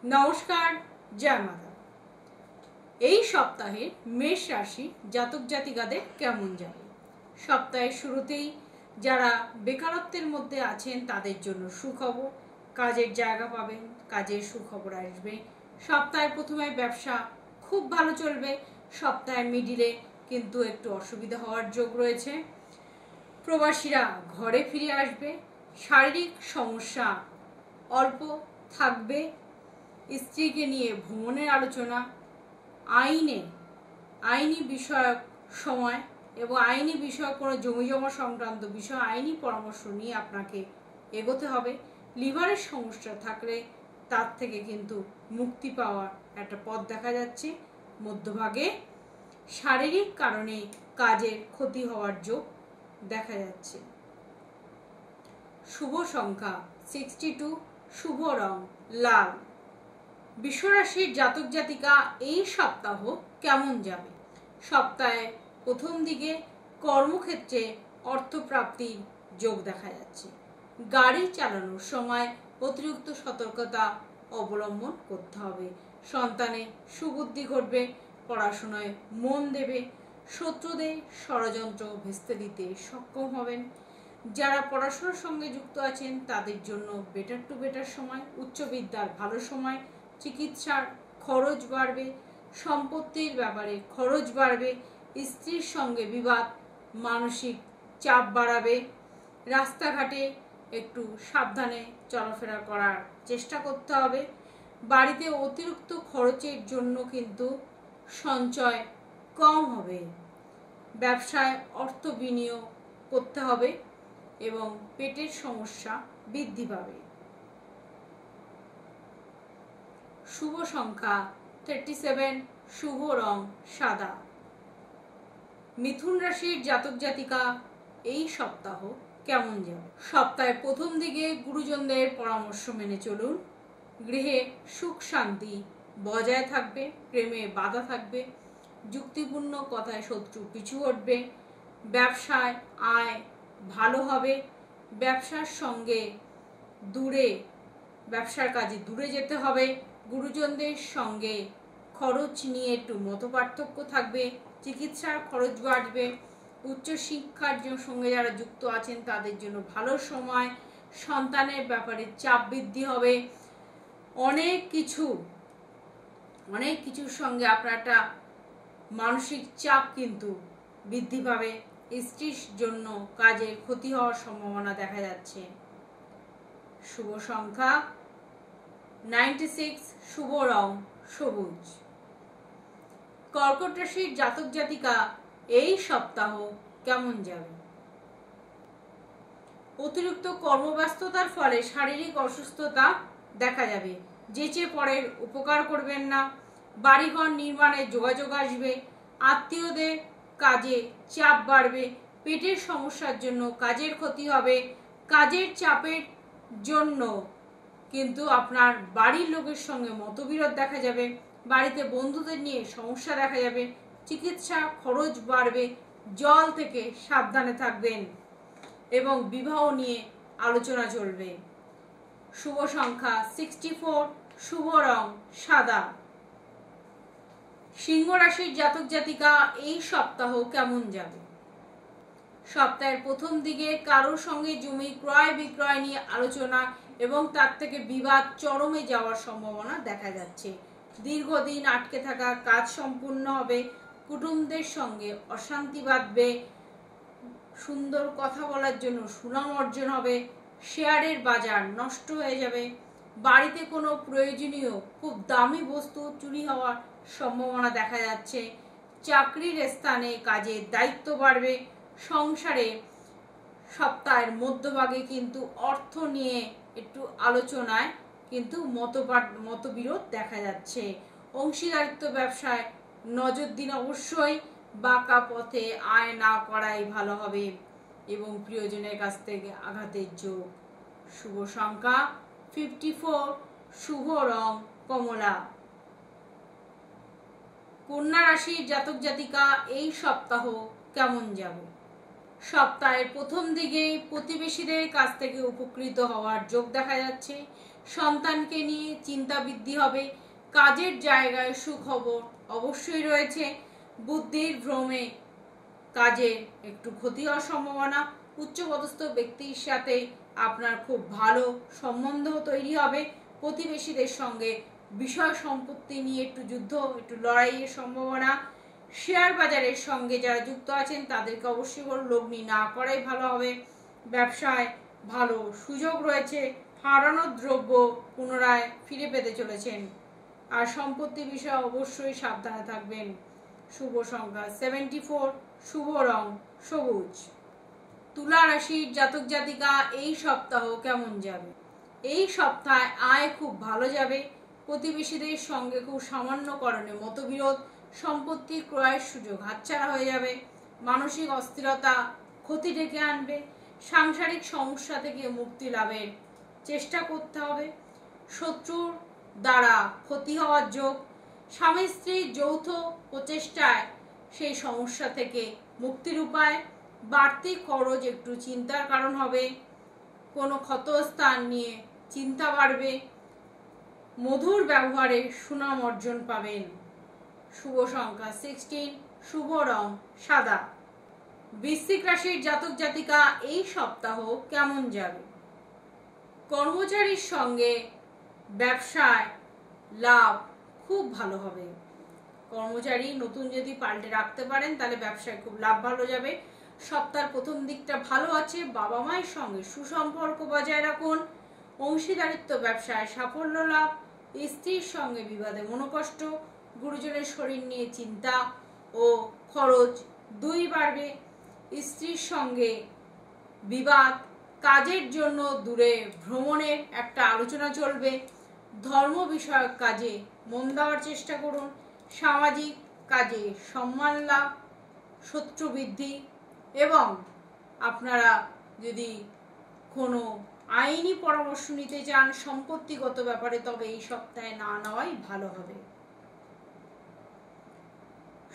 নমস্কার, জয় মাতা। এই সপ্তাহে মেষ রাশি জাতক জাতিকাদের কেমন যাবে? সপ্তাহের শুরুতেই যারা বেকারত্বের মধ্যে আছেন তাদের জন্য সুখবর, কাজের জায়গা পাবেন, কাজের সুখবর আসবে। সপ্তাহের প্রথমে ব্যবসা খুব ভালো চলবে, সপ্তাহের মিডিলে কিন্তু একটু অসুবিধা হওয়ার যোগ রয়েছে। প্রবাসীরা ঘরে ফিরে আসবে, শারীরিক সমস্যা অল্প থাকবে, স্ত্রীকে নিয়ে ভ্রমণের আলোচনা, আইনি বিষয়ক সময় এবং আইনি বিষয়ক কোনো জমিজমা সংক্রান্ত বিষয় আইনি পরামর্শ নিয়ে আপনাকে এগোতে হবে। লিভারের সমস্যা থাকলে তার থেকে কিন্তু মুক্তি পাওয়ার একটা পথ দেখা যাচ্ছে। মধ্যভাগে শারীরিক কারণে কাজের ক্ষতি হওয়ার যোগ দেখা যাচ্ছে। শুভ সংখ্যা 62, শুভ রং লাল। বিশ্বরাশির জাতক জাতিকা এই সপ্তাহ কেমন যাবে? সপ্তাহে প্রথম দিকে কর্মক্ষেত্রে অর্থপ্রাপ্তির যোগ দেখা যাচ্ছে। গাড়ি চালানোর সময় অতিরিক্ত সতর্কতা অবলম্বন করতে হবে। সন্তানে সুবুদ্ধি ঘটবে, পড়াশোনায় মন দেবে, শত্রুদের ষড়যন্ত্র ভেস্তে দিতে সক্ষম হবেন। যারা পড়াশোনার সঙ্গে যুক্ত আছেন তাদের জন্য বেটার টু বেটার সময়, উচ্চ বিদ্যার ভালো সময়। চিকিৎসার খরচ বাড়বে, সম্পত্তির ব্যাপারে খরচ বাড়বে, স্ত্রীর সঙ্গে বিবাদ মানসিক চাপ বাড়াবে। রাস্তাঘাটে একটু সাবধানে চলাফেরা করার চেষ্টা করতে হবে। বাড়িতে অতিরিক্ত খরচের জন্য কিন্তু সঞ্চয় কম হবে। ব্যবসায় অর্থ বিনিয়োগ করতে হবে এবং পেটের সমস্যা বৃদ্ধি পাবে। শুভ সংখ্যা 37, শুভ রং সাদা। মিথুন রাশির জাতক জাতিকা এই সপ্তাহ কেমন যাবে? সপ্তাহের প্রথম দিকে গুরুজনদের পরামর্শ মেনে চলুন। গৃহে সুখ শান্তি বজায় থাকবে, প্রেমে বাধা থাকবে, যুক্তিপূর্ণ কথায় শত্রু পিছু হটবে। ব্যবসায় আয় ভালো হবে। ব্যবসার কাজে দূরে যেতে হবে। গুরুজনদের সঙ্গে খরচ নিয়ে একটু মতপার্থক্য থাকবে। চিকিৎসার খরচ বাড়বে। উচ্চশিক্ষার সঙ্গে যারা যুক্ত আছেন তাদের জন্য ভালো সময়। সন্তানের ব্যাপারে চাপ বৃদ্ধি হবে। অনেক কিছুর সঙ্গে আপনার একটা মানসিক চাপ কিন্তু বৃদ্ধি পাবে। স্ত্রীর জন্য কাজের ক্ষতি হওয়ার সম্ভাবনা দেখা যাচ্ছে। শুভ সংখ্যা 96, শুভ রং সবুজ। কর্কট রাশির জাতক জাতিকা এই সপ্তাহ কেমন যাবে? অতিরিক্ত কর্মব্যস্ততার ফলে শারীরিক অসুস্থতা দেখা যাবে। যেচে পরের উপকার করবেন না। বাড়িঘর নির্মাণে যোগাযোগ আসবে। আত্মীয়দের কাজে চাপ বাড়বে। পেটের সমস্যার জন্য কাজের ক্ষতি হবে। কাজের চাপের জন্য কিন্তু আপনার বাড়ির লোকের সঙ্গে মতবিরোধ দেখা যাবে। বাড়িতে বন্ধুদের নিয়ে সমস্যা দেখা যাবে। চিকিৎসা খরচ বাড়বে। জল থেকে সাবধানে থাকবেন এবং বিবাহ নিয়ে আলোচনা চলবে। শুভ সংখ্যা 64, শুভ রং সাদা। সিংহ রাশির জাতক জাতিকা এই সপ্তাহ কেমন যাবে? সপ্তাহের প্রথম দিকে কারোর সঙ্গে জমি ক্রয় বিক্রয় নিয়ে আলোচনা এবং তার থেকে বিবাদ চরমে যাওয়ার সম্ভাবনা দেখা যাচ্ছে। দীর্ঘদিন আটকে থাকা কাজ সম্পূর্ণ হবে। কুটুম্বদের সঙ্গে অশান্তি বাঁধবে। সুন্দর কথা বলার জন্য সুনাম অর্জন হবে। শেয়ারের বাজার নষ্ট হয়ে যাবে। বাড়িতে কোনো প্রয়োজনীয় খুব দামি বস্তু চুরি হওয়ার সম্ভাবনা দেখা যাচ্ছে। চাকরির স্থানে কাজের দায়িত্ব বাড়বে। সংসারে সপ্তাহের মধ্যভাগে কিন্তু অর্থ নিয়ে একটু আলোচনায় কিন্তু মতবিরোধ দেখা যাচ্ছে। অংশীদারিত্ব ব্যবসায় নজর দিন অবশ্যই। বাঁকা পথে আয় না করাই ভালো হবে এবং প্রিয়জনের কাছ থেকে আঘাতের যোগ। শুভ সংখ্যা 54, শুভ রং কমলা। কন্যা রাশির জাতক জাতিকা এই সপ্তাহ কেমন যাবে? সপ্তাহের প্রথম দিকে প্রতিবেশীদের কাছ থেকে উপকৃত হওয়ার যোগ দেখা যাচ্ছে। সন্তানকে নিয়ে চিন্তা বৃদ্ধি হবে। কাজের জায়গায় সুখবর অবশ্যই রয়েছে। বুদ্ধির ভ্রমে কাজে একটু ক্ষতি হওয়ার সম্ভাবনা। উচ্চপদস্থ ব্যক্তির সাথে আপনার খুব ভালো সম্বন্ধ তৈরি হবে। প্রতিবেশীদের সঙ্গে বিষয় সম্পত্তি নিয়ে একটু যুদ্ধ, একটু লড়াইয়ের সম্ভাবনা। শেয়ার বাজারের সঙ্গে যারা যুক্ত আছেন তাদেরকে অবশ্যই লগ্নি না করাই ভালো হবে। ব্যবসায় ভালো সুযোগ রয়েছে। হারানো দ্রব্য পুনরায় ফিরে পেতে চলেছেন। আর সম্পত্তি বিষয়ে অবশ্যই সাবধানে থাকবেন। শুভ সংখ্যা 74, শুভ রং সবুজ। তুলা রাশির জাতক জাতিকা এই সপ্তাহ কেমন যাবে? এই সপ্তাহে আয় খুব ভালো যাবে। প্রতিবেশীদের সঙ্গে খুব সামান্য কারণে মতবিরোধ, সম্পত্তি ক্রয়ের সুযোগ হাতছাড়া হয়ে যাবে। মানসিক অস্থিরতা ক্ষতি ডেকে আনবে। সাংসারিক সমস্যা থেকে মুক্তি লাভের চেষ্টা করতে হবে। শত্রুর দ্বারা ক্ষতি হওয়ার যোগ। স্বামী স্ত্রীর যৌথ প্রচেষ্টায় সেই সমস্যা থেকে মুক্তির উপায়। বাড়তি খরচ একটু চিন্তার কারণ হবে। কোনো ক্ষতস্থান নিয়ে চিন্তা বাড়বে। মধুর ব্যবহারে সুনাম অর্জন পাবেন। শুভ সংখ্যা 16, শুভ রং সাদা। বৃশ্চিক রাশির জাতক জাতিকা এই সপ্তাহ কেমন যাবে? কর্মচারীর সঙ্গে ব্যবসায় লাভ খুব ভালো হবে। কর্মচারী নতুন যদি পাল্টে রাখতে পারেন তাহলে ব্যবসায় খুব লাভ ভালো যাবে। সপ্তাহের প্রথম দিকটা ভালো আছে। বাবা মায়ের সঙ্গে সুসম্পর্ক বজায় রাখুন। অংশীদারিত্ব ব্যবসায় সাফল্য লাভ। স্ত্রীর সঙ্গে বিবাদে মনোকষ্ট। গুরুজনের শরীর নিয়ে চিন্তা ও খরচ দুই বাড়বে। স্ত্রীর সঙ্গে বিবাদ। কাজের জন্য দূরে ভ্রমণের একটা আলোচনা চলবে। ধর্ম বিষয়ক কাজে মন দেওয়ার চেষ্টা করুন। সামাজিক কাজে সম্মান লাভ, শত্রু বৃদ্ধি। এবং আপনারা যদি কোনো আইনি পরামর্শ নিতে চান সম্পত্তিগত ব্যাপারে, তবে এই সপ্তাহে না নেওয়াই ভালো হবে।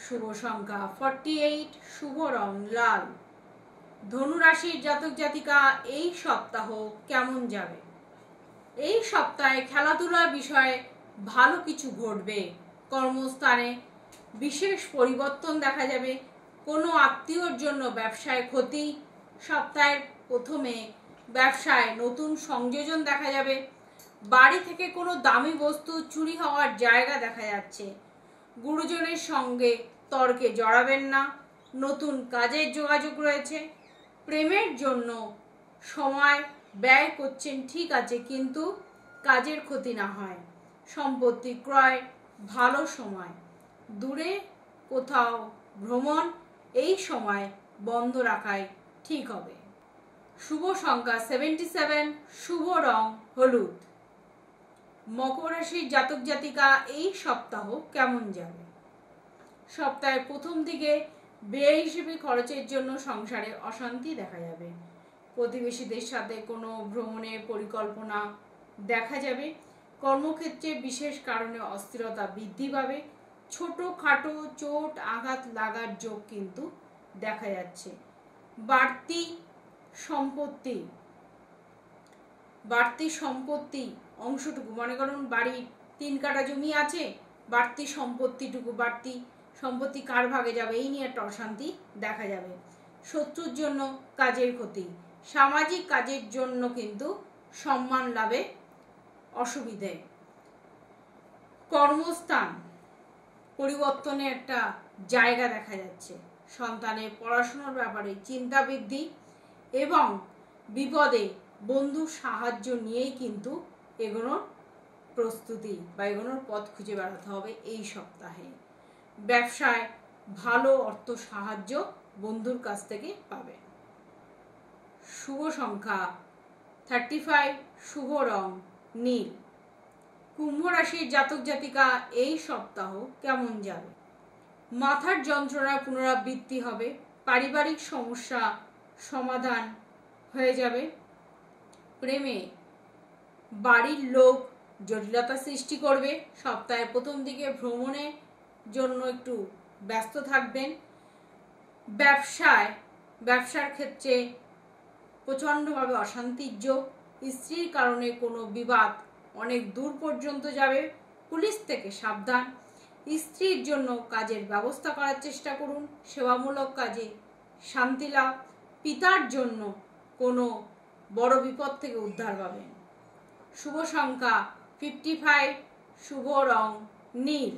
শুভ সংখ্যা 48, শুভ রং লাল। ধনু রাশির জাতক জাতিকা এই সপ্তাহ কেমন যাবে? এই সপ্তাহে খেলাধুলার বিষয়ে ভালো কিছু ঘটবে। কর্মস্থানে বিশেষ পরিবর্তন দেখা যাবে। কোনো আত্মীয়র জন্য ব্যবসায় ক্ষতি। সপ্তাহের প্রথমে ব্যবসায় নতুন সংযোজন দেখা যাবে। বাড়ি থেকে কোনো দামি বস্তু চুরি হওয়ার জায়গা দেখা যাচ্ছে। গুরুজনের সঙ্গে তর্কে জড়াবেন না। নতুন কাজের যোগাযোগ রয়েছে। প্রেমের জন্য সময় ব্যয় করছেন ঠিক আছে, কিন্তু কাজের ক্ষতি না হয়। সম্পত্তি ক্রয় ভালো সময়। দূরে কোথাও ভ্রমণ এই সময় বন্ধ রাখাই ঠিক হবে। শুভ সংখ্যা 77, শুভ রং হলুদ। মকর রাশির জাতক জাতিকা এই সপ্তাহ কেমন যাবে? সপ্তাহের প্রথম দিকে ব্যয় হিসেবে খরচের জন্য সংসারে অশান্তি দেখা যাবে। প্রতিবেশীদের সাথে কোনো ভ্রমণের পরিকল্পনা দেখা যাবে। কর্মক্ষেত্রে বিশেষ কারণে অস্থিরতা বৃদ্ধি পাবে। ছোটখাটো চোট আঘাত লাগার যোগ কিন্তু দেখা যাচ্ছে। বাড়তি সম্পত্তি অংশটুকু, মনে করুন বাড়ির 3 কাঠা জমি আছে, বাড়তি সম্পত্তি কার ভাগে যাবে এই নিয়ে একটা অশান্তি দেখা যাবে। শত্রুর জন্য কাজের ক্ষতি। সামাজিক কাজের জন্য কিন্তু সম্মান লাভে অসুবিধে। কর্মস্থান পরিবর্তনের একটা জায়গা দেখা যাচ্ছে। সন্তানের পড়াশোনার ব্যাপারে চিন্তা বৃদ্ধি এবং বিপদে বন্ধুর সাহায্য নিয়েই কিন্তু এগোনোর প্রস্তুতি বা এগোনোর পথ খুঁজে বেড়াতে হবে এই সপ্তাহে। ব্যবসায় ভালো অর্থ সাহায্য বন্ধুর কাছ থেকে পাবেন। শুভ সংখ্যা 35, শুভ রং নীল। কুম্ভ রাশির জাতক জাতিকা এই সপ্তাহ কেমন যাবে? মাথার যন্ত্রণার পুনরাবৃত্তি হবে। পারিবারিক সমস্যা সমাধান হয়ে যাবে। প্রেমে বাড়ির লোক জটিলতা সৃষ্টি করবে। সপ্তাহের প্রথম দিকে ভ্রমণের জন্য একটু ব্যস্ত থাকবেন। ব্যবসার ক্ষেত্রে প্রচণ্ডভাবে অশান্তির যোগ। স্ত্রীর কারণে কোনো বিবাদ অনেক দূর পর্যন্ত যাবে। পুলিশ থেকে সাবধান। স্ত্রীর জন্য কাজের ব্যবস্থা করার চেষ্টা করুন। সেবামূলক কাজে শান্তি লাভ। পিতার জন্য কোনো বড় বিপদ থেকে উদ্ধার পাবেন। শুভ সংখ্যা 55, শুভ রং নীল।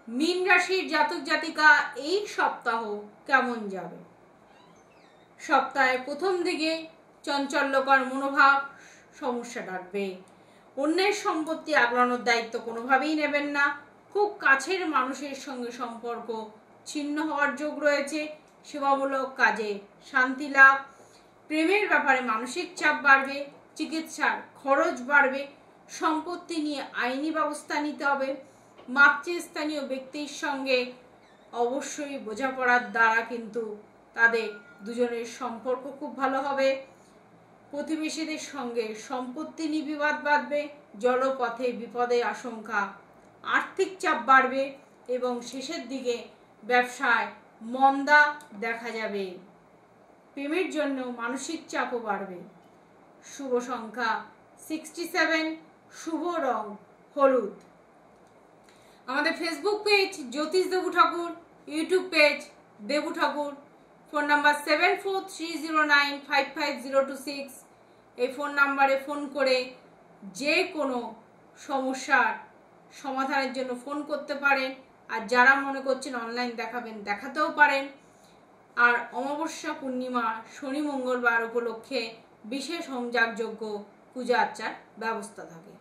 মীন রাশির জাতক জাতিকা এই সপ্তাহ কেমন যাবে? সপ্তাহের প্রথম দিকে চঞ্চল্যকর মনোভাব সমস্যা ডাকবে। অন্যের সম্পত্তি আগলানোর দায়িত্ব কোনোভাবেই নেবেন না। খুব কাছের মানুষের সঙ্গে সম্পর্ক ছিন্ন হওয়ার যোগ রয়েছে। সেবামূলক কাজে শান্তি লাভ। প্রেমের ব্যাপারে মানসিক চাপ বাড়বে। চিকিৎসার খরচ বাড়বে। সম্পত্তি নিয়ে আইনি ব্যবস্থা নিতে হবে। মাতৃস্থানীয় ব্যক্তির সঙ্গে অবশ্যই বোঝাপড়ার দ্বারা কিন্তু তাদের দুজনের সম্পর্ক খুব ভালো হবে। প্রতিবেশীদের সঙ্গে সম্পত্তি নিয়ে বিবাদ বাঁধবে। জলপথে বিপদের আশঙ্কা। আর্থিক চাপ বাড়বে এবং শেষের দিকে ব্যবসায় মন্দা দেখা যাবে। প্রেমের জন্য মানসিক চাপও বাড়বে। শুভ সংখ্যা 67, শুভ রং হলুদ। আমাদের ফেসবুক পেজ জ্যোতিষ দেবু ঠাকুর, ইউটিউব পেজ দেবু ঠাকুর, ফোন নাম্বার 7430955026। এই ফোন নাম্বারে ফোন করে যে কোনো সমস্যার সমাধানের জন্য ফোন করতে পারেন। আর যারা মনে করছেন অনলাইন দেখাবেন, দেখাতেও পারেন। আর অমাবস্যা, পূর্ণিমা, শনি, মঙ্গলবার উপলক্ষে বিশেষ হোম যাগযজ্ঞ, পূজা আর্চার ব্যবস্থা থাকে।